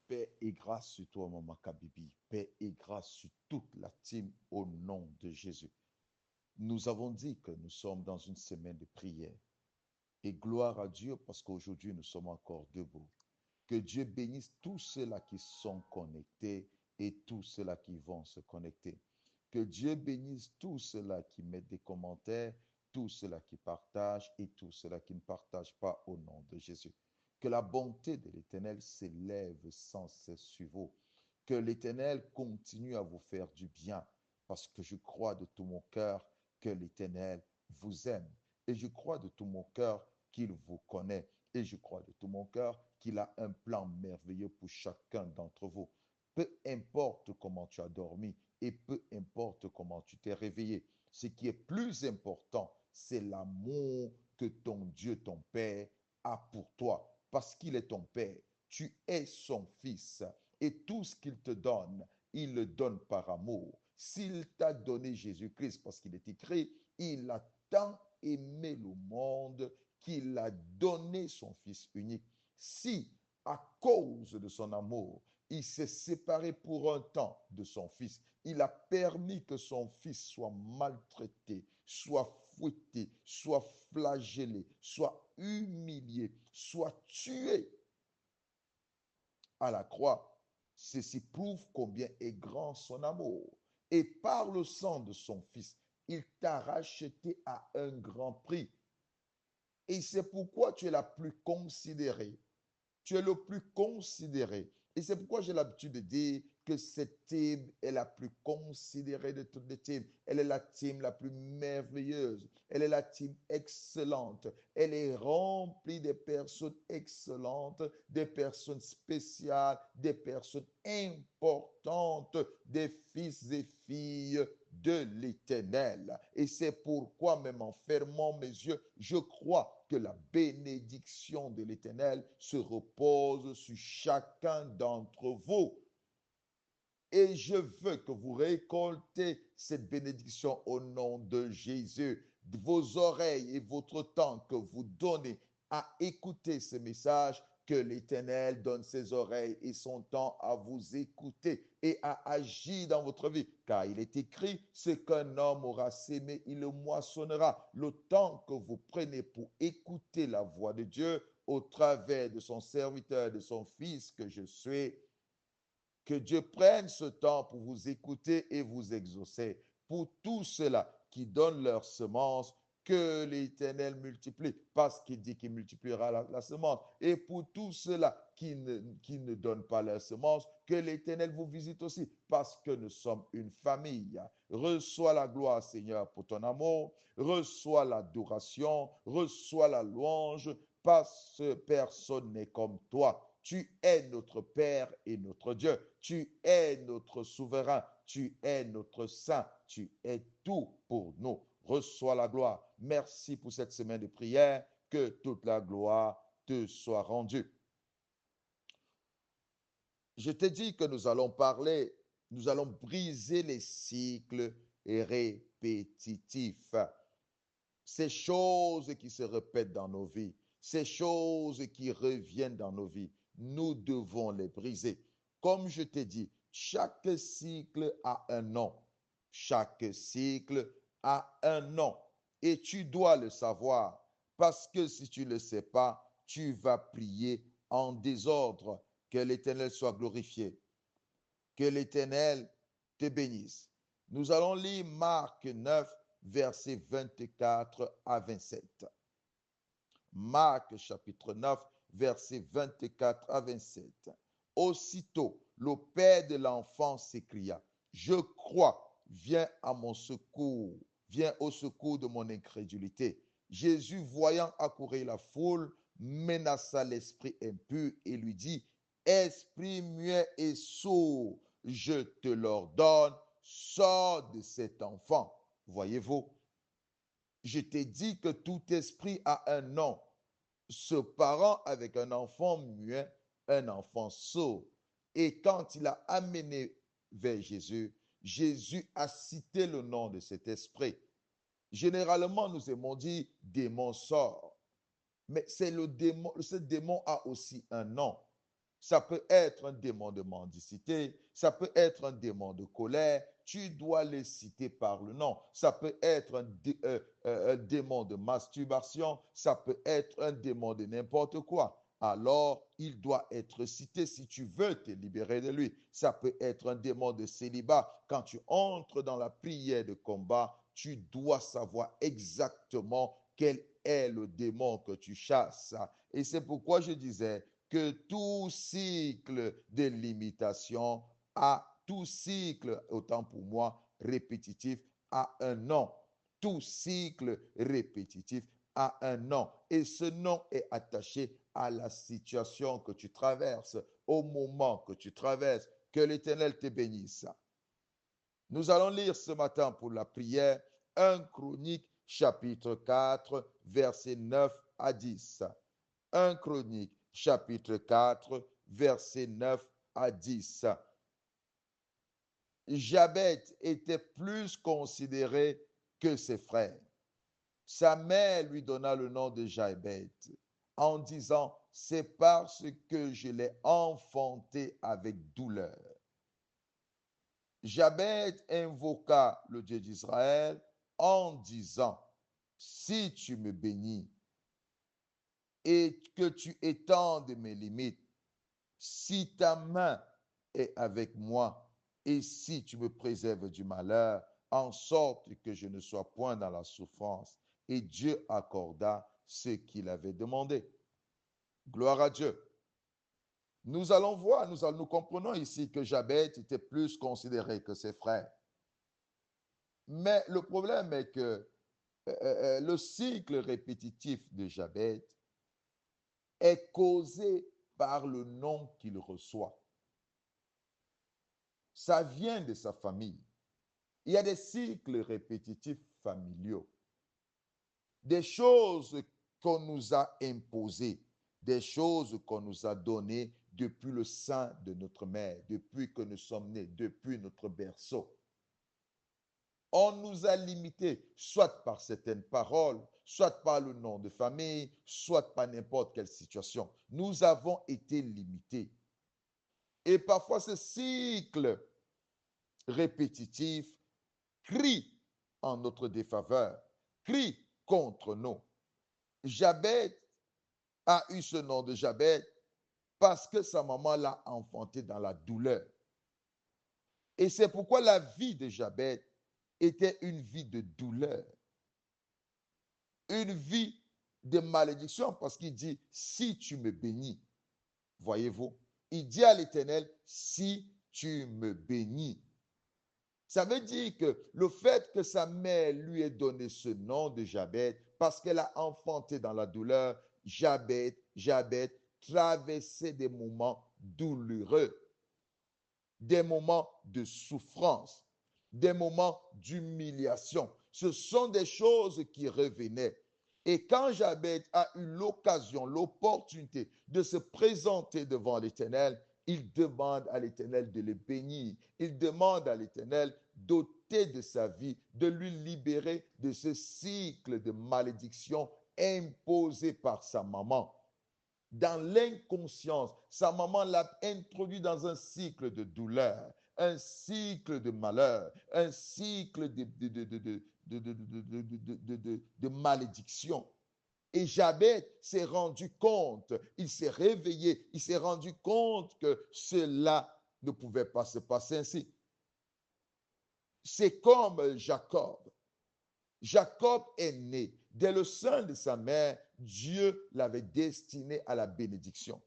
Paix et grâce sur toi, Maman Kabibi. Paix et grâce sur toute la team au nom de Jésus. Nous avons dit que nous sommes dans une semaine de prière. Et gloire à Dieu parce qu'aujourd'hui nous sommes encore debout. Que Dieu bénisse tous ceux-là qui sont connectés et tous ceux-là qui vont se connecter. Que Dieu bénisse tous ceux-là qui mettent des commentaires, tous ceux-là qui partagent et tous ceux-là qui ne partagent pas au nom de Jésus. Que la bonté de l'Éternel s'élève sans cesse sur vous. Que l'Éternel continue à vous faire du bien parce que je crois de tout mon cœur que l'Éternel vous aime. Et je crois de tout mon cœur qu'il vous connaît. Et je crois de tout mon cœur qu'il a un plan merveilleux pour chacun d'entre vous. Peu importe comment tu as dormi et peu importe comment tu t'es réveillé, ce qui est plus important, c'est l'amour que ton Dieu, ton Père, a pour toi. Parce qu'il est ton Père, tu es son fils et tout ce qu'il te donne, il le donne par amour. S'il t'a donné Jésus-Christ, parce qu'il est écrit, il a tant aimé le monde qu'il a donné son Fils unique. Si, à cause de son amour, il s'est séparé pour un temps de son Fils, il a permis que son Fils soit maltraité, soit fouetté, soit flagellé, soit humilié, soit tué à la croix. Ceci prouve combien est grand son amour. Et par le sang de son Fils, il t'a racheté à un grand prix. Et c'est pourquoi tu es la plus considérée. Tu es le plus considéré. Et c'est pourquoi j'ai l'habitude de dire que cette team est la plus considérée de toutes les teams. Elle est la team la plus merveilleuse. Elle est la team excellente. Elle est remplie de personnes excellentes, des personnes spéciales, des personnes importantes, des fils et filles de l'Éternel. Et c'est pourquoi, même en fermant mes yeux, je crois que la bénédiction de l'Éternel se repose sur chacun d'entre vous. Et je veux que vous récoltez cette bénédiction au nom de Jésus. Vos oreilles et votre temps que vous donnez à écouter ce message, que l'Éternel donne ses oreilles et son temps à vous écouter et à agir dans votre vie. Car il est écrit, ce qu'un homme aura sémé, il le moissonnera. Le temps que vous prenez pour écouter la voix de Dieu au travers de son serviteur, de son fils que je suis, que Dieu prenne ce temps pour vous écouter et vous exaucer. Pour tous ceux-là qui donnent leur semence, que l'Éternel multiplie, parce qu'il dit qu'il multipliera la semence. Et pour tous ceux-là qui ne donnent pas leur semence, que l'Éternel vous visite aussi, parce que nous sommes une famille. Reçois la gloire, Seigneur, pour ton amour. Reçois l'adoration. Reçois la louange, parce que personne n'est comme toi. Tu es notre Père et notre Dieu. Tu es notre souverain. Tu es notre saint. Tu es tout pour nous. Reçois la gloire. Merci pour cette semaine de prière. Que toute la gloire te soit rendue. Je t'ai dit que nous allons parler, nous allons briser les cycles répétitifs. Ces choses qui se répètent dans nos vies, ces choses qui reviennent dans nos vies, nous devons les briser. Comme je t'ai dit, chaque cycle a un nom. Chaque cycle a un nom. Et tu dois le savoir, parce que si tu ne le sais pas, tu vas prier en désordre. Que l'Éternel soit glorifié. Que l'Éternel te bénisse. Nous allons lire Marc 9, versets 24 à 27. Marc chapitre 9, versets 24 à 27. Aussitôt, le père de l'enfant s'écria, je crois, viens à mon secours, viens au secours de mon incrédulité. Jésus, voyant accourir la foule, menaça l'esprit impur et lui dit, esprit muet et sourd, je te l'ordonne, sors de cet enfant. Voyez-vous, je t'ai dit que tout esprit a un nom. Ce parent avec un enfant muet, un enfant sourd. Et quand il a amené vers Jésus, Jésus a cité le nom de cet esprit. Généralement, nous aimons dire démon sort. Mais c'est le démon, ce démon a aussi un nom. ça peut être un démon de mendicité, ça peut être un démon de colère. Tu dois les citer par le nom. Ça peut être un démon de masturbation, ça peut être un démon de n'importe quoi. Alors, il doit être cité si tu veux te libérer de lui. Ça peut être un démon de célibat. Quand tu entres dans la prière de combat, tu dois savoir exactement quel est le démon que tu chasses. Et c'est pourquoi je disais que tout cycle de limitation tout cycle, autant pour moi, répétitif, a un nom. Tout cycle répétitif a un nom. Et ce nom est attaché à la situation que tu traverses, au moment que tu traverses. Que l'Éternel te bénisse. Nous allons lire ce matin pour la prière 1 Chronique chapitre 4, versets 9 à 10. 1 Chronique chapitre 4, versets 9 à 10. Jabet était plus considéré que ses frères. Sa mère lui donna le nom de Jabet en disant, c'est parce que je l'ai enfanté avec douleur. Jabet invoqua le Dieu d'Israël en disant, si tu me bénis et que tu étendes mes limites, si ta main est avec moi et si tu me préserves du malheur, en sorte que je ne sois point dans la souffrance. Et Dieu accorda ce qu'il avait demandé. Gloire à Dieu. Nous allons voir, nous comprenons ici que Jabet était plus considéré que ses frères. Mais le problème est que le cycle répétitif de Jabet est causé par le nom qu'il reçoit. Ça vient de sa famille. Il y a des cycles répétitifs familiaux, des choses qu'on nous a imposées, des choses qu'on nous a données depuis le sein de notre mère, depuis que nous sommes nés, depuis notre berceau. On nous a limités, soit par certaines paroles, soit par le nom de famille, soit par n'importe quelle situation. Nous avons été limités. Et parfois, ce cycle répétitif crie en notre défaveur, crie contre nous. Jabet a eu ce nom de Jabet parce que sa maman l'a enfanté dans la douleur. Et c'est pourquoi la vie de Jabet était une vie de douleur, une vie de malédiction, parce qu'il dit, si tu me bénis, voyez-vous, il dit à l'Éternel, si tu me bénis. Ça veut dire que le fait que sa mère lui ait donné ce nom de Jabet, parce qu'elle a enfanté dans la douleur, Jabet traversait des moments douloureux, des moments de souffrance, des moments d'humiliation. Ce sont des choses qui revenaient. Et quand Jabet a eu l'occasion, l'opportunité de se présenter devant l'Éternel, il demande à l'Éternel de le bénir. Il demande à l'Éternel d'ôter de sa vie, de lui libérer de ce cycle de malédiction imposé par sa maman. Dans l'inconscience, sa maman l'a introduit dans un cycle de douleur, un cycle de malheur, un cycle de malédiction. Et Jabet s'est rendu compte, il s'est réveillé, il s'est rendu compte que cela ne pouvait pas se passer ainsi. C'est comme Jacob. Jacob est né. Dès le sein de sa mère, Dieu l'avait destiné à la bénédiction.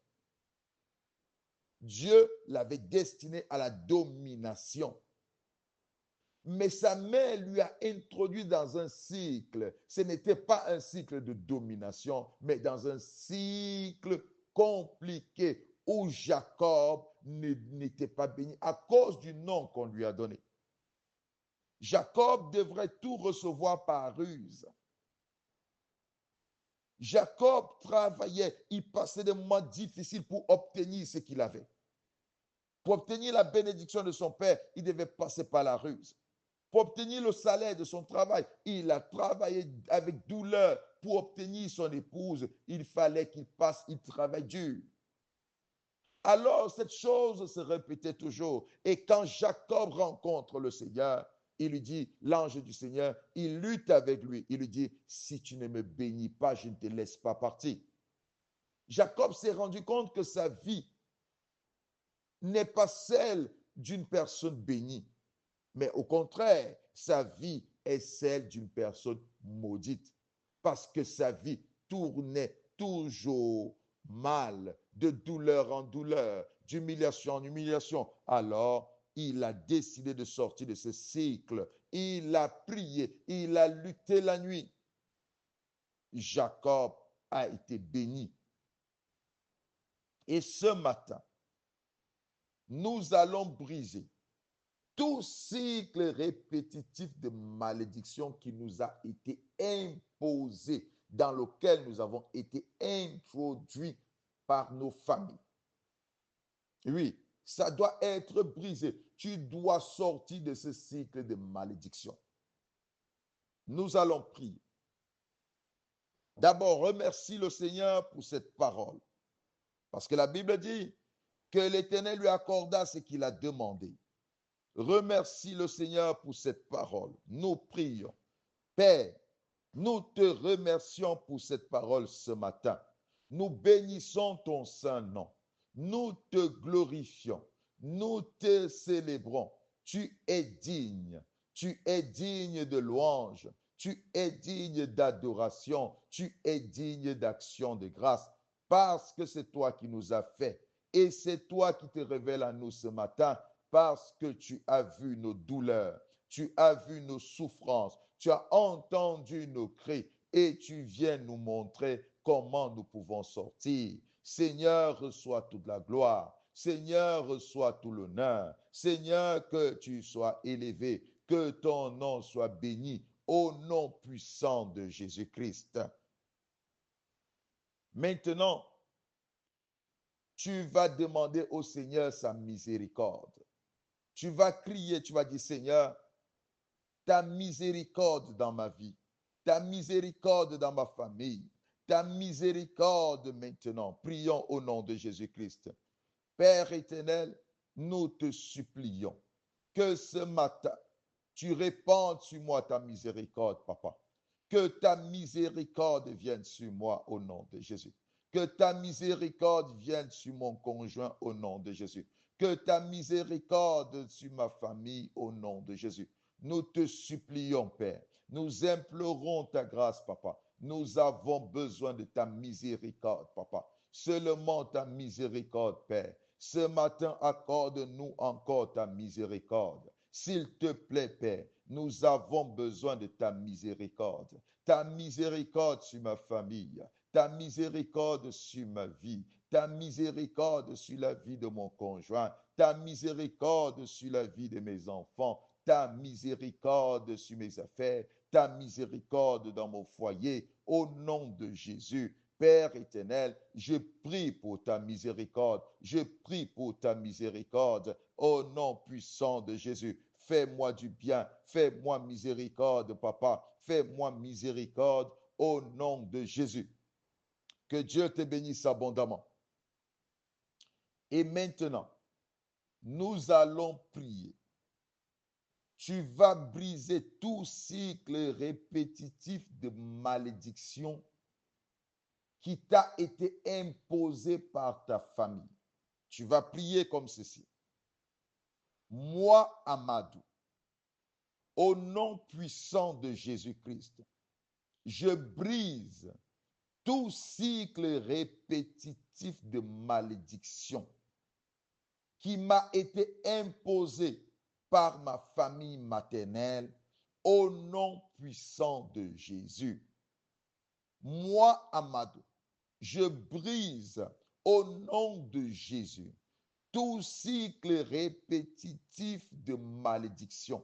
Dieu l'avait destiné à la domination. Mais sa mère lui a introduit dans un cycle. Ce n'était pas un cycle de domination, mais dans un cycle compliqué où Jacob n'était pas béni à cause du nom qu'on lui a donné. Jacob devrait tout recevoir par ruse. Jacob travaillait, il passait des moments difficiles pour obtenir ce qu'il avait. Pour obtenir la bénédiction de son père, il devait passer par la ruse. Pour obtenir le salaire de son travail, il a travaillé avec douleur. Pour obtenir son épouse, il fallait qu'il travaille dur. Alors cette chose se répétait toujours. Et quand Jacob rencontre le Seigneur, il lui dit, l'ange du Seigneur, il lutte avec lui. Il lui dit, si tu ne me bénis pas, je ne te laisse pas partir. Jacob s'est rendu compte que sa vie n'est pas celle d'une personne bénie, mais au contraire, sa vie est celle d'une personne maudite, parce que sa vie tournait toujours mal, de douleur en douleur, d'humiliation en humiliation. Alors, il a décidé de sortir de ce cycle. Il a prié, il a lutté la nuit. Jacob a été béni. Et ce matin, nous allons briser tout cycle répétitif de malédiction qui nous a été imposé, dans lequel nous avons été introduits par nos familles. Oui, ça doit être brisé. Tu dois sortir de ce cycle de malédiction. Nous allons prier. D'abord, remercie le Seigneur pour cette parole. Parce que la Bible dit que l'Éternel lui accorda ce qu'il a demandé. Remercie le Seigneur pour cette parole. Nous prions. Père, nous te remercions pour cette parole ce matin. Nous bénissons ton saint nom. Nous te glorifions. Nous te célébrons. Tu es digne. Tu es digne de louange. Tu es digne d'adoration. Tu es digne d'action de grâce. Parce que c'est toi qui nous as fait. Et c'est toi qui te révèles à nous ce matin. Parce que tu as vu nos douleurs, tu as vu nos souffrances, tu as entendu nos cris et tu viens nous montrer comment nous pouvons sortir. Seigneur, reçois toute la gloire. Seigneur, reçois tout l'honneur. Seigneur, que tu sois élevé, que ton nom soit béni au nom puissant de Jésus-Christ. Maintenant, tu vas demander au Seigneur sa miséricorde. Tu vas crier, tu vas dire, Seigneur, ta miséricorde dans ma vie, ta miséricorde dans ma famille, ta miséricorde maintenant. Prions au nom de Jésus-Christ. Père éternel, nous te supplions que ce matin, tu répandes sur moi ta miséricorde, papa. Que ta miséricorde vienne sur moi au nom de Jésus. Que ta miséricorde vienne sur mon conjoint au nom de Jésus. Que ta miséricorde sur ma famille au nom de Jésus. Nous te supplions, Père. Nous implorons ta grâce, papa. Nous avons besoin de ta miséricorde, papa. Seulement ta miséricorde, Père. Ce matin, accorde-nous encore ta miséricorde. S'il te plaît, Père, nous avons besoin de ta miséricorde. Ta miséricorde sur ma famille, ta miséricorde sur ma vie, ta miséricorde sur la vie de mon conjoint, ta miséricorde sur la vie de mes enfants, ta miséricorde sur mes affaires, ta miséricorde dans mon foyer, au nom de Jésus. Père éternel, je prie pour ta miséricorde, je prie pour ta miséricorde, au nom puissant de Jésus. Fais-moi du bien, fais-moi miséricorde, papa, fais-moi miséricorde, au nom de Jésus. Que Dieu te bénisse abondamment. Et maintenant, nous allons prier. Tu vas briser tout cycle répétitif de malédiction qui t'a été imposé par ta famille. Tu vas prier comme ceci. Moi, Amadou, au nom puissant de Jésus-Christ, je brise tout cycle répétitif de malédiction qui m'a été imposé par ma famille maternelle au nom puissant de Jésus. Moi, Amadou, je brise au nom de Jésus tout cycle répétitif de malédiction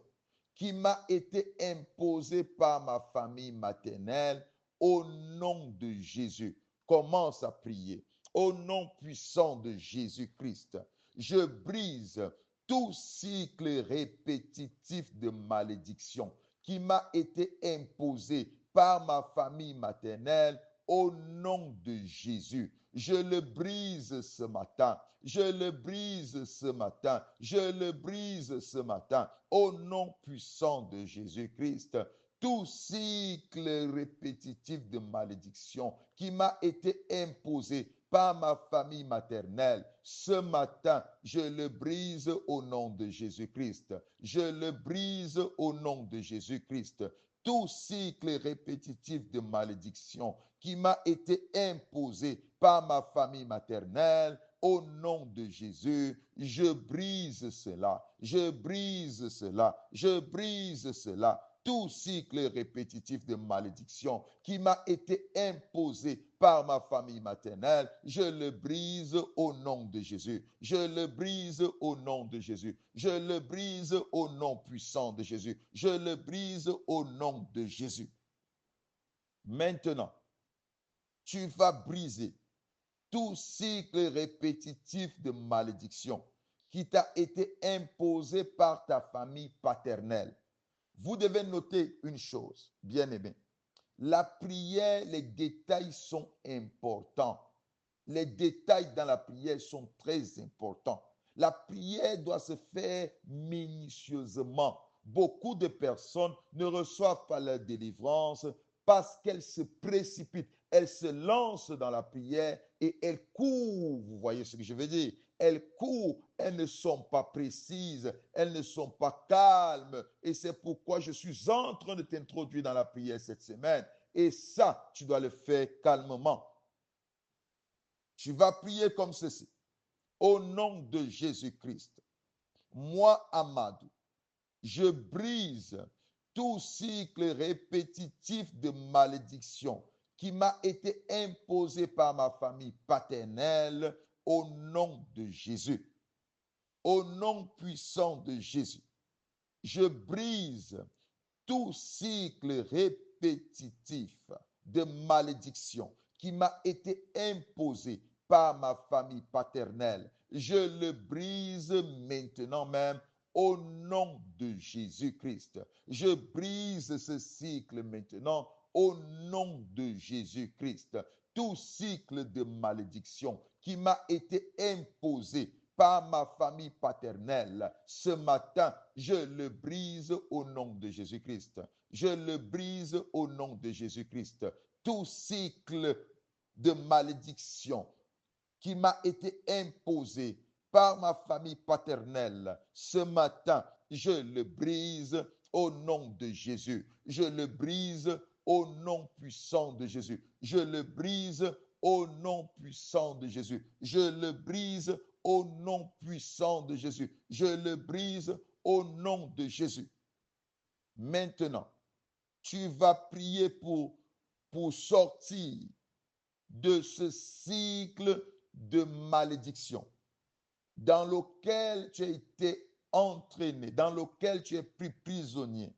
qui m'a été imposé par ma famille maternelle au nom de Jésus. Commence à prier. Au nom puissant de Jésus-Christ, je brise tout cycle répétitif de malédiction qui m'a été imposé par ma famille maternelle au nom de Jésus. Je le brise ce matin. Je le brise ce matin. Je le brise ce matin. Au nom puissant de Jésus-Christ, tout cycle répétitif de malédiction qui m'a été imposé par ma famille maternelle, ce matin, je le brise au nom de Jésus-Christ. Je le brise au nom de Jésus-Christ. Tout cycle répétitif de malédiction qui m'a été imposé par ma famille maternelle, au nom de Jésus, je brise cela, je brise cela, je brise cela. Tout cycle répétitif de malédiction qui m'a été imposé par ma famille maternelle, je le brise au nom de Jésus. Je le brise au nom de Jésus. Je le brise au nom puissant de Jésus. Je le brise au nom de Jésus. Maintenant, tu vas briser tout cycle répétitif de malédiction qui t'a été imposé par ta famille paternelle. Vous devez noter une chose, bien aimé. La prière, les détails sont importants. Les détails dans la prière sont très importants. La prière doit se faire minutieusement. Beaucoup de personnes ne reçoivent pas leur délivrance parce qu'elles se précipitent. Elles se lancent dans la prière et elles courent. Vous voyez ce que je veux dire? Elles courent, elles ne sont pas précises, elles ne sont pas calmes. Et c'est pourquoi je suis en train de t'introduire dans la prière cette semaine. Et ça, tu dois le faire calmement. Tu vas prier comme ceci. Au nom de Jésus-Christ, moi, Amadou, je brise tout cycle répétitif de malédiction qui m'a été imposé par ma famille paternelle au nom de Jésus. Au nom puissant de Jésus, je brise tout cycle répétitif de malédiction qui m'a été imposé par ma famille paternelle. Je le brise maintenant même au nom de Jésus-Christ. Je brise ce cycle maintenant au nom de Jésus-Christ. Tout cycle de malédiction qui m'a été imposé par ma famille paternelle, ce matin, je le brise au nom de Jésus-Christ. Je le brise au nom de Jésus-Christ. Tout cycle de malédiction qui m'a été imposé par ma famille paternelle, ce matin, je le brise au nom de Jésus. Je le brise au nom puissant de Jésus. Je le brise au nom puissant de Jésus. Je le brise au nom puissant de Jésus. Je le brise au nom de Jésus. Maintenant, tu vas prier pour sortir de ce cycle de malédiction dans lequel tu as été entraîné, dans lequel tu es pris prisonnier.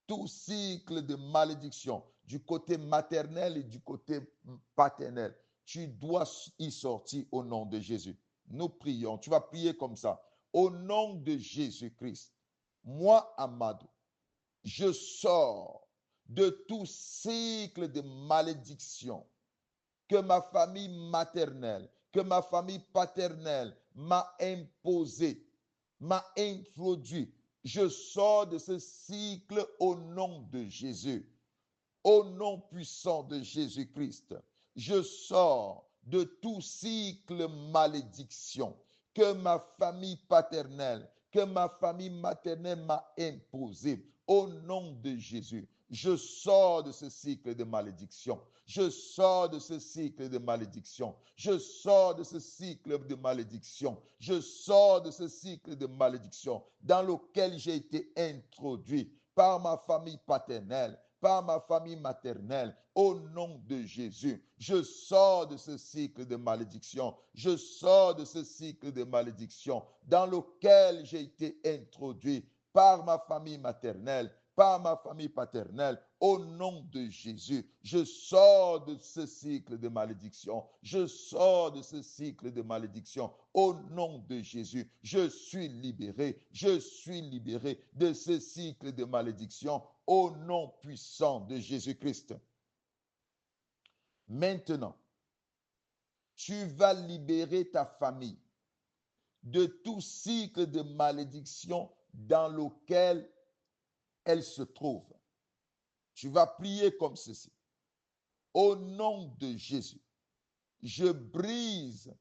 Tout cycle de malédiction du côté maternel et du côté paternel, tu dois y sortir au nom de Jésus. Nous prions, tu vas prier comme ça. Au nom de Jésus-Christ, moi, Amadou, je sors de tout cycle de malédiction que ma famille maternelle, que ma famille paternelle m'a imposé, m'a introduit. Je sors de ce cycle au nom de Jésus, au nom puissant de Jésus-Christ. Je sors de tout cycle malédiction que ma famille paternelle, que ma famille maternelle m'a imposé. Au nom de Jésus, je sors de ce cycle de malédiction. Je sors de ce cycle de malédiction. Je sors de ce cycle de malédiction. Je sors de ce cycle de malédiction dans lequel j'ai été introduit par ma famille paternelle, par ma famille maternelle, au nom de Jésus. Je sors de ce cycle de malédiction. Je sors de ce cycle de malédiction dans lequel j'ai été introduit par ma famille maternelle, par ma famille paternelle, au nom de Jésus. Je sors de ce cycle de malédiction. Je sors de ce cycle de malédiction au nom de Jésus. Je suis libéré. Je suis libéré de ce cycle de malédiction au nom puissant de Jésus-Christ. Maintenant, Tu vas libérer ta famille de tout cycle de malédiction dans lequel elle se trouve. Tu vas prier comme ceci. Au nom de Jésus, je brise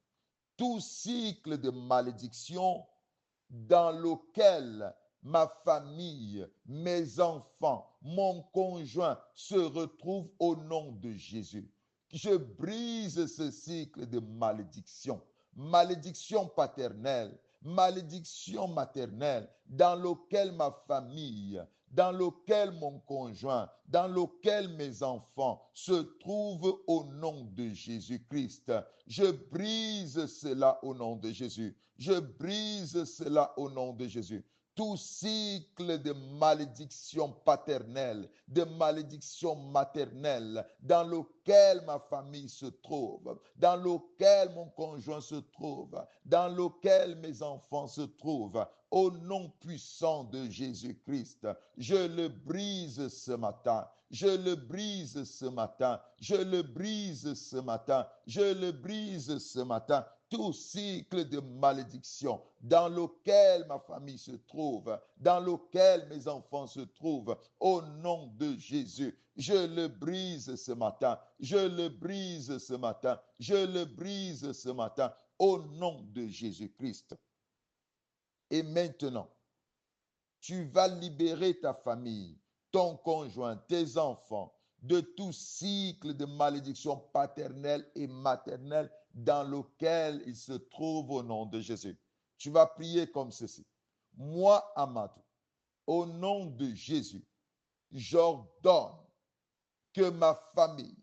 tout cycle de malédiction dans lequel ma famille, mes enfants, mon conjoint se retrouvent au nom de Jésus. Je brise ce cycle de malédiction, malédiction paternelle, malédiction maternelle, dans lequel ma famille, dans lequel mon conjoint, dans lequel mes enfants se trouvent au nom de Jésus-Christ. Je brise cela au nom de Jésus. Je brise cela au nom de Jésus. Tout cycle de malédiction paternelle, de malédiction maternelle, dans lequel ma famille se trouve, dans lequel mon conjoint se trouve, dans lequel mes enfants se trouvent, au nom puissant de Jésus-Christ, je le brise ce matin. Je le brise ce matin. Je le brise ce matin. Je le brise ce matin. Tout cycle de malédiction dans lequel ma famille se trouve, dans lequel mes enfants se trouvent, au nom de Jésus, je le brise ce matin. Je le brise ce matin. Je le brise ce matin, au nom de Jésus-Christ. Et maintenant, tu vas libérer ta famille, ton conjoint, tes enfants de tout cycle de malédiction paternelle et maternelle dans lequel ils se trouvent au nom de Jésus. Tu vas prier comme ceci. Moi, Amadou, au nom de Jésus, j'ordonne que ma famille,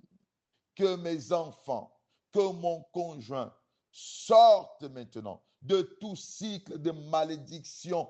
que mes enfants, que mon conjoint sortent maintenant de tout cycle de malédiction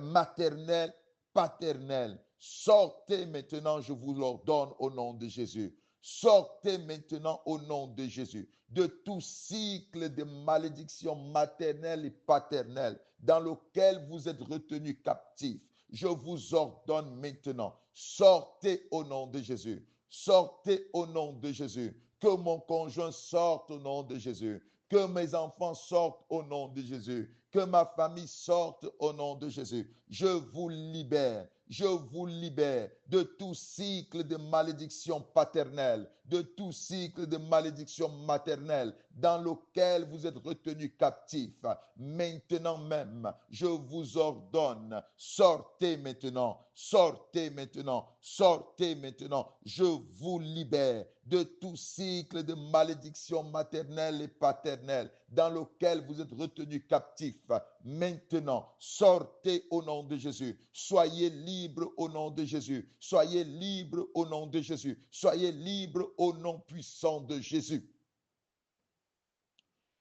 maternelle, paternelle. Sortez maintenant, je vous l'ordonne au nom de Jésus. Sortez maintenant au nom de Jésus de tout cycle de malédiction maternelle et paternelle dans lequel vous êtes retenus captifs. Je vous ordonne maintenant, sortez au nom de Jésus. Sortez au nom de Jésus. Que mon conjoint sorte au nom de Jésus. Que mes enfants sortent au nom de Jésus. Que ma famille sorte au nom de Jésus. Je vous libère. Je vous libère de tout cycle de malédiction paternelle, de tout cycle de malédiction maternelle dans lequel vous êtes retenus captifs. Maintenant même, je vous ordonne, sortez maintenant, sortez maintenant, sortez maintenant. Je vous libère de tout cycle de malédiction maternelle et paternelle dans lequel vous êtes retenus captifs. Maintenant, sortez au nom de Jésus. Soyez libres au nom de Jésus. Soyez libres au nom de Jésus. Soyez libres au nom puissant de Jésus.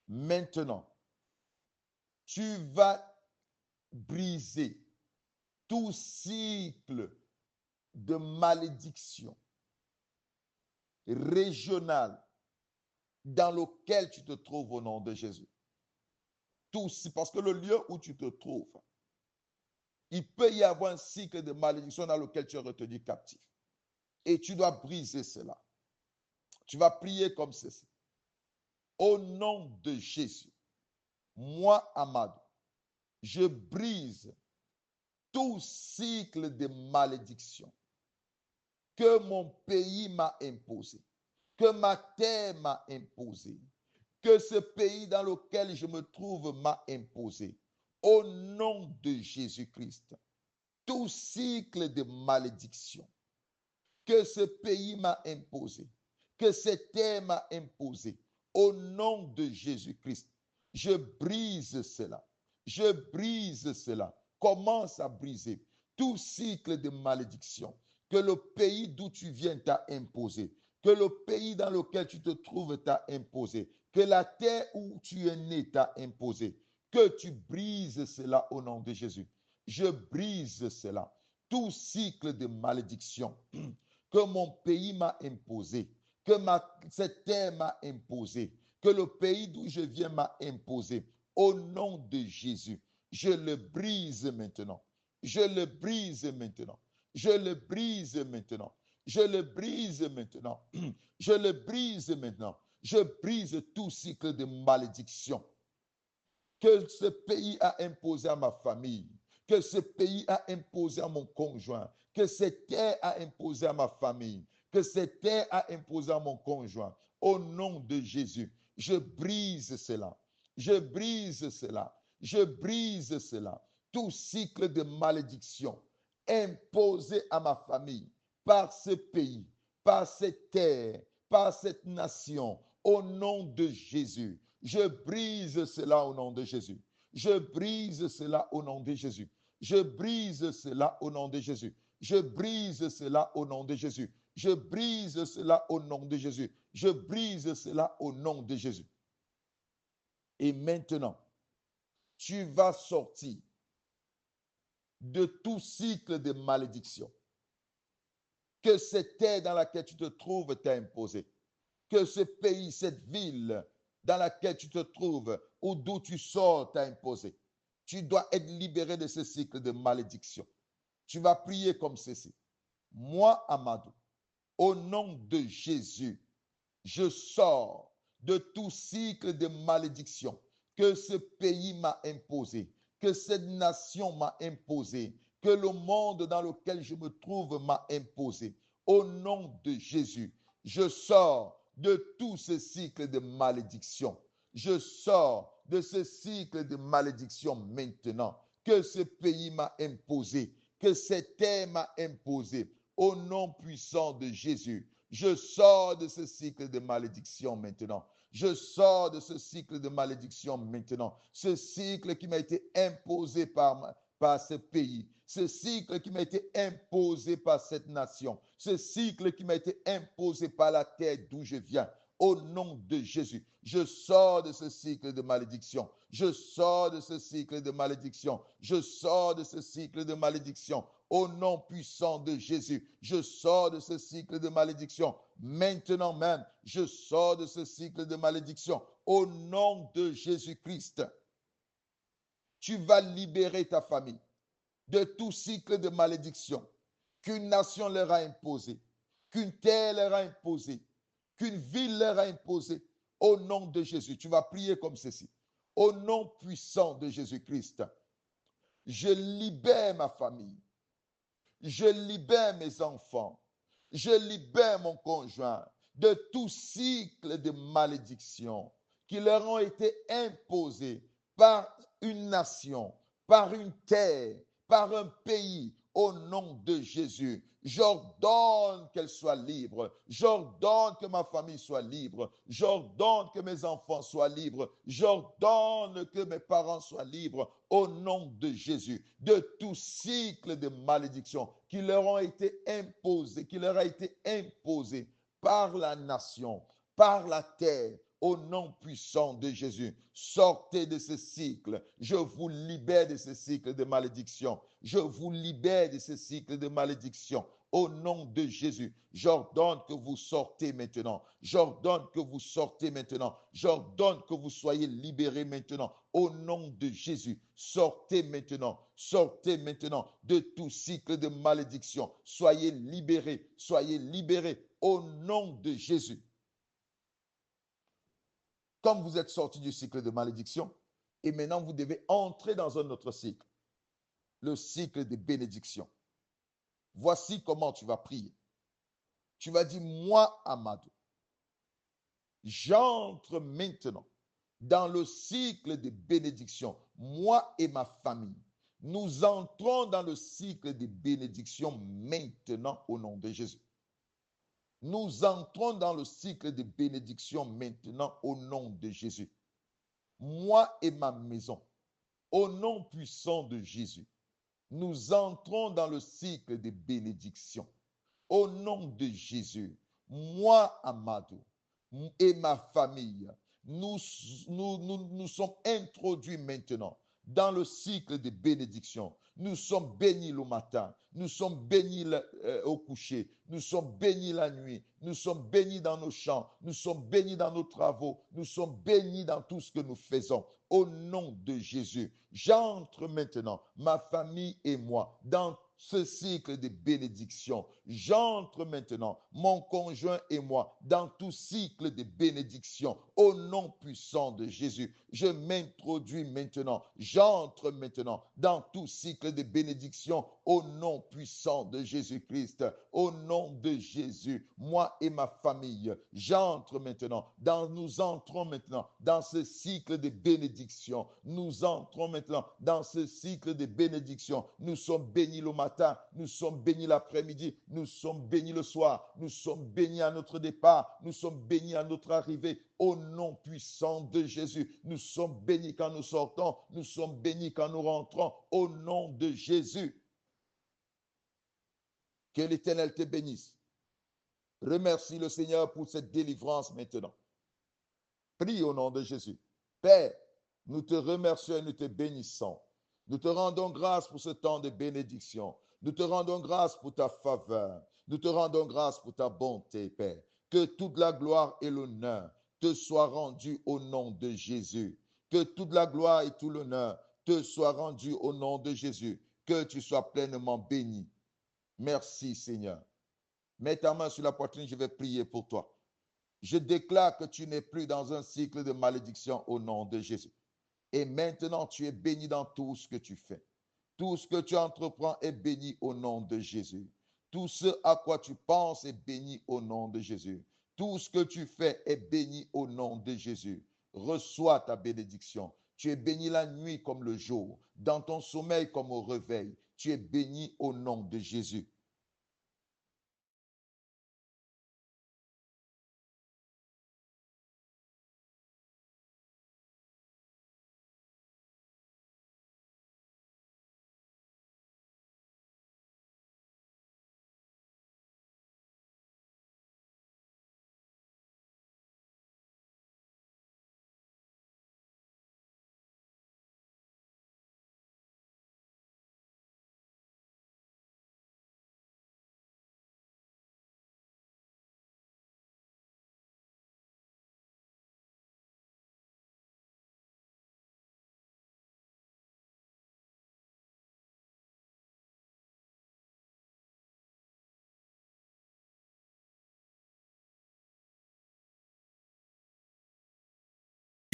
Maintenant, tu vas briser tout cycle de malédiction régionale dans lequel tu te trouves au nom de Jésus. Tout, parce que le lieu où tu te trouves, il peut y avoir un cycle de malédiction dans lequel tu es retenu captif. Et tu dois briser cela. Tu vas prier comme ceci. Au nom de Jésus, moi, Amadou, je brise tout cycle de malédiction que mon pays m'a imposé, que ma terre m'a imposé, que ce pays dans lequel je me trouve m'a imposé. Au nom de Jésus-Christ, tout cycle de malédiction que ce pays m'a imposé, que cette terre m'a imposé, au nom de Jésus-Christ, je brise cela. Je brise cela. Commence à briser tout cycle de malédiction que le pays d'où tu viens t'a imposé, que le pays dans lequel tu te trouves t'a imposé, que la terre où tu es né t'a imposé, que tu brises cela au nom de Jésus. Je brise cela. Tout cycle de malédiction que mon pays m'a imposé, que cette terre m'a imposé, que le pays d'où je viens m'a imposé, au nom de Jésus, je le brise maintenant. Je le brise maintenant. Je le brise maintenant. Je le brise maintenant. Je le brise maintenant. Je brise tout cycle de malédiction que ce pays a imposé à ma famille, que ce pays a imposé à mon conjoint, que cette terre a imposé à ma famille, que cette terre a imposé à mon conjoint. Au nom de Jésus, je brise cela. Je brise cela. Je brise cela. Tout cycle de malédiction imposé à ma famille par ce pays, par cette terre, par cette nation, au nom de Jésus. Je brise cela au nom de Jésus. Je brise cela au nom de Jésus. Je brise cela au nom de Jésus. Je brise cela au nom de Jésus. Je brise cela au nom de Jésus. Je brise cela au nom de Jésus. Et maintenant, tu vas sortir de tout cycle de malédiction que cette terre dans laquelle tu te trouves t'a imposé, que ce pays, cette ville dans laquelle tu te trouves ou d'où tu sors t'a imposé. Tu dois être libéré de ce cycle de malédiction. Tu vas prier comme ceci. Moi, Amadou, au nom de Jésus, je sors de tout cycle de malédiction que ce pays m'a imposé, que cette nation m'a imposé, que le monde dans lequel je me trouve m'a imposé. Au nom de Jésus, je sors de tout ce cycle de malédiction. Je sors de ce cycle de malédiction maintenant que ce pays m'a imposé, que cette terre m'a imposé. Au nom puissant de Jésus, je sors de ce cycle de malédiction maintenant. Je sors de ce cycle de malédiction maintenant. Ce cycle qui m'a été imposé par ce pays. Ce cycle qui m'a été imposé par cette nation. Ce cycle qui m'a été imposé par la terre d'où je viens. Au nom de Jésus, je sors de ce cycle de malédiction. Je sors de ce cycle de malédiction. Je sors de ce cycle de malédiction. Au nom puissant de Jésus, je sors de ce cycle de malédiction. Maintenant même, je sors de ce cycle de malédiction. Au nom de Jésus-Christ, tu vas libérer ta famille de tout cycle de malédiction qu'une nation leur a imposé, qu'une terre leur a imposé, qu'une ville leur a imposé. Au nom de Jésus, tu vas prier comme ceci. Au nom puissant de Jésus-Christ, je libère ma famille. Je libère mes enfants. Je libère mon conjoint de tout cycle de malédiction qui leur ont été imposés par une nation, par une terre, par un pays. Au nom de Jésus, j'ordonne qu'elle soit libre. J'ordonne que ma famille soit libre. J'ordonne que mes enfants soient libres. J'ordonne que mes parents soient libres. Au nom de Jésus, de tout cycle de malédiction qui leur ont été imposés, qui leur a été imposé par la nation, par la terre, au nom puissant de Jésus. Sortez de ce cycle. Je vous libère de ce cycle de malédiction. Je vous libère de ce cycle de malédiction. Au nom de Jésus, j'ordonne que vous sortez maintenant. J'ordonne que vous sortez maintenant. J'ordonne que vous soyez libérés maintenant. Au nom de Jésus, sortez maintenant. Sortez maintenant de tout cycle de malédiction. Soyez libérés. Soyez libérés. Au nom de Jésus. Comme vous êtes sortis du cycle de malédiction, et maintenant vous devez entrer dans un autre cycle, le cycle de bénédiction. Voici comment tu vas prier. Tu vas dire, moi, Amadou, j'entre maintenant dans le cycle de bénédiction. Moi et ma famille, nous entrons dans le cycle de bénédiction maintenant au nom de Jésus. Nous entrons dans le cycle de bénédiction maintenant au nom de Jésus. Moi et ma maison, au nom puissant de Jésus, nous entrons dans le cycle de bénédiction. Au nom de Jésus, moi, Amadou, et ma famille, nous sommes introduits maintenant dans le cycle de bénédiction. Nous sommes bénis le matin, nous sommes bénis au coucher, nous sommes bénis la nuit, nous sommes bénis dans nos champs, nous sommes bénis dans nos travaux, nous sommes bénis dans tout ce que nous faisons. Au nom de Jésus, j'entre maintenant, ma famille et moi, dans ce cycle de bénédiction. J'entre maintenant, mon conjoint et moi, dans tout cycle de bénédiction au nom puissant de Jésus. Je m'introduis maintenant, j'entre maintenant dans tout cycle de bénédiction au nom puissant de Jésus-Christ. Au nom de Jésus, moi et ma famille, j'entre maintenant, nous entrons maintenant dans ce cycle de bénédiction. Nous entrons maintenant dans ce cycle de bénédiction. Nous sommes bénis le matin, nous sommes bénis l'après-midi, nous sommes bénis le soir, nous sommes bénis à notre départ, nous sommes bénis à notre arrivée. Au nom puissant de Jésus, nous sommes bénis quand nous sortons, nous sommes bénis quand nous rentrons. Au nom de Jésus. Que l'Éternel te bénisse. Remercie le Seigneur pour cette délivrance maintenant. Prie au nom de Jésus. Père, nous te remercions et nous te bénissons. Nous te rendons grâce pour ce temps de bénédiction. Nous te rendons grâce pour ta faveur. Nous te rendons grâce pour ta bonté, Père. Que toute la gloire et l'honneur te soient rendus au nom de Jésus. Que toute la gloire et tout l'honneur te soient rendus au nom de Jésus. Que tu sois pleinement béni. Merci, Seigneur. Mets ta main sur la poitrine, je vais prier pour toi. Je déclare que tu n'es plus dans un cycle de malédiction au nom de Jésus. Et maintenant, tu es béni dans tout ce que tu fais. Tout ce que tu entreprends est béni au nom de Jésus. Tout ce à quoi tu penses est béni au nom de Jésus. Tout ce que tu fais est béni au nom de Jésus. Reçois ta bénédiction. Tu es béni la nuit comme le jour, dans ton sommeil comme au réveil. Tu es béni au nom de Jésus.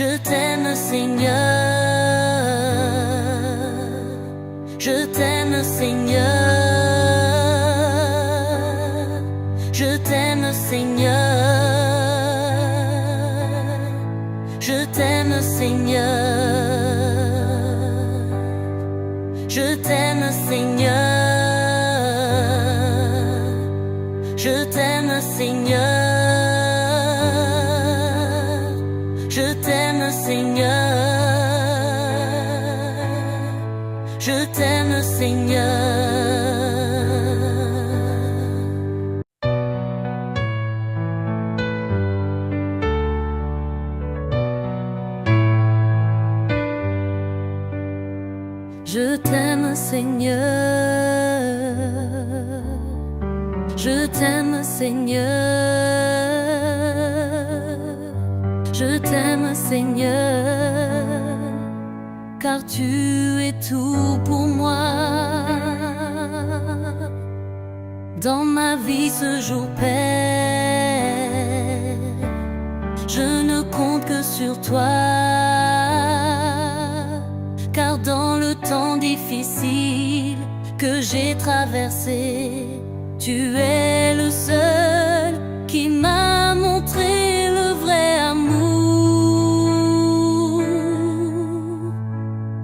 Je t'aime, Seigneur. Je t'aime, Seigneur. Je t'aime, Seigneur. Je t'aime, Seigneur. Je t'aime, Seigneur. Je t'aime, Seigneur. Je t'aime, Seigneur. Je t'aime, Seigneur. Je t'aime, Seigneur. Je t'aime, Seigneur. Je t'aime, Seigneur, car tu es tout pour moi. Dans ma vie ce jour, Père, je ne compte que sur toi. Car dans le temps difficile que j'ai traversé, tu es le seul qui m'a montré le vrai amour.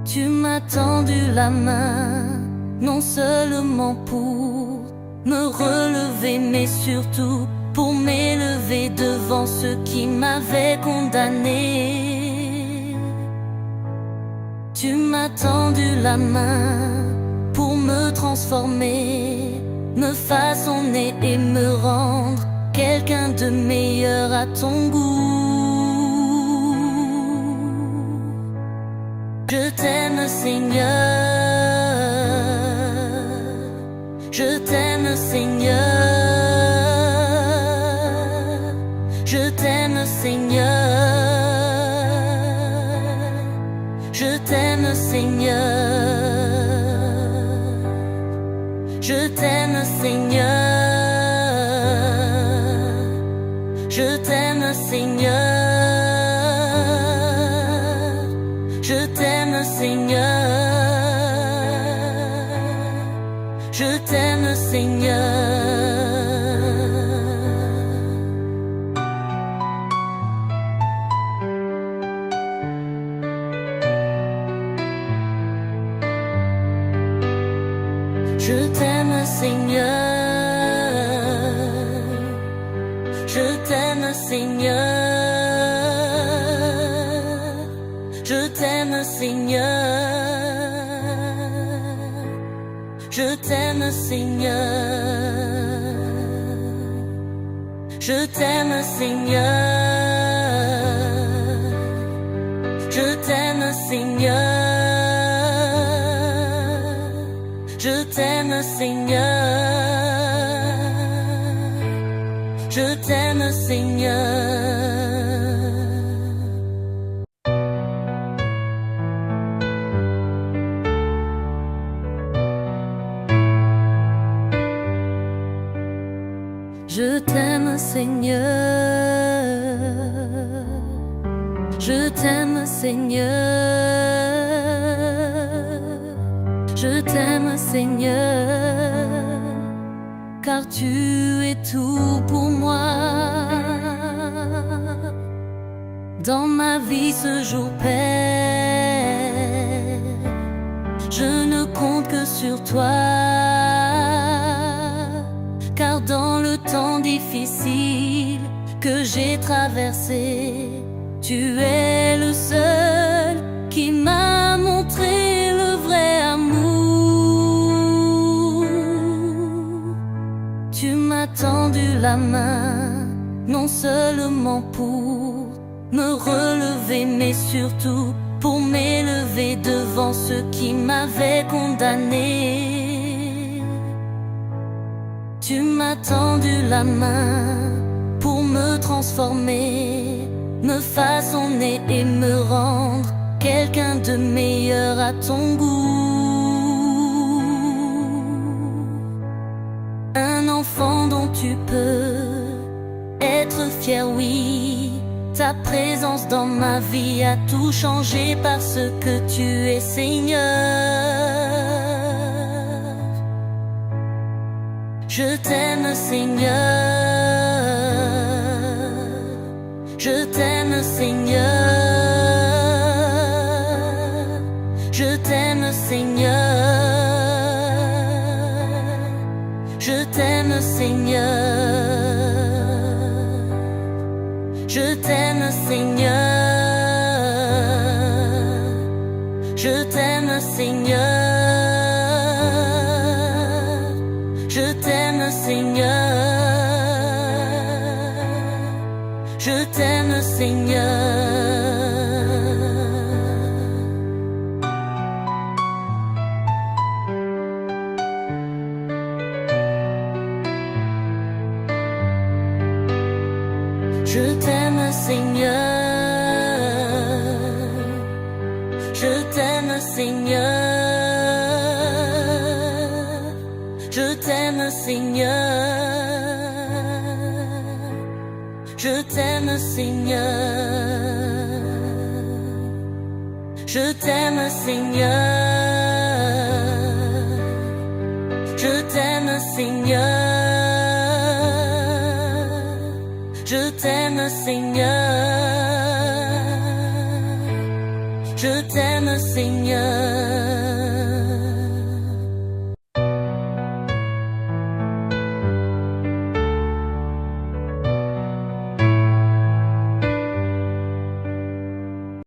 Tu m'as tendu la main, non seulement pour me relever, mais surtout pour m'élever devant ceux qui m'avaient condamné. Tu m'as tendu la main pour me transformer, me façonner et me rendre quelqu'un de meilleur à ton goût. Je t'aime, Seigneur. Je t'aime, Seigneur. Je t'aime, Seigneur. Je t'aime, Seigneur. Je t'aime, Seigneur. Seigneur. Je t'aime, Seigneur. Je t'aime, Seigneur. Je t'aime, Seigneur. Je t'aime, Seigneur. Je t'aime, Seigneur. Je t'aime, Seigneur. Je t'aime, Seigneur. Je t'aime, Seigneur. Je t'aime, Seigneur. Je t'aime, Seigneur. Je t'aime, Seigneur. Je t'aime, Seigneur. Je t'aime, Seigneur, car tu es tout pour moi. Dans ma vie ce jour, Père, je ne compte que sur toi. Car dans le temps difficile que j'ai traversé, tu es le seul qui m'a montré le vrai amour. Tu m'as tendu la main, non seulement pour me relever, mais surtout pour m'élever devant ceux qui m'avaient condamné. Tu m'as tendu la main pour me transformer, me façonner et me rendre quelqu'un de meilleur à ton goût. Un enfant dont tu peux être fier, oui. Ta présence dans ma vie a tout changé parce que tu es Seigneur. Je t'aime, Seigneur. Je t'aime, Seigneur. Je t'aime, Seigneur. Je t'aime, Seigneur. Je t'aime, Seigneur. Je t'aime, Seigneur. Je t'aime, Seigneur. Je t'aime, Seigneur. Je t'aime, Seigneur. Je t'aime, Seigneur. Je t'aime, Seigneur. Je t'aime, Seigneur. Je t'aime, Seigneur. Je t'aime, Seigneur. Je t'aime, Seigneur. Je t'aime, Seigneur.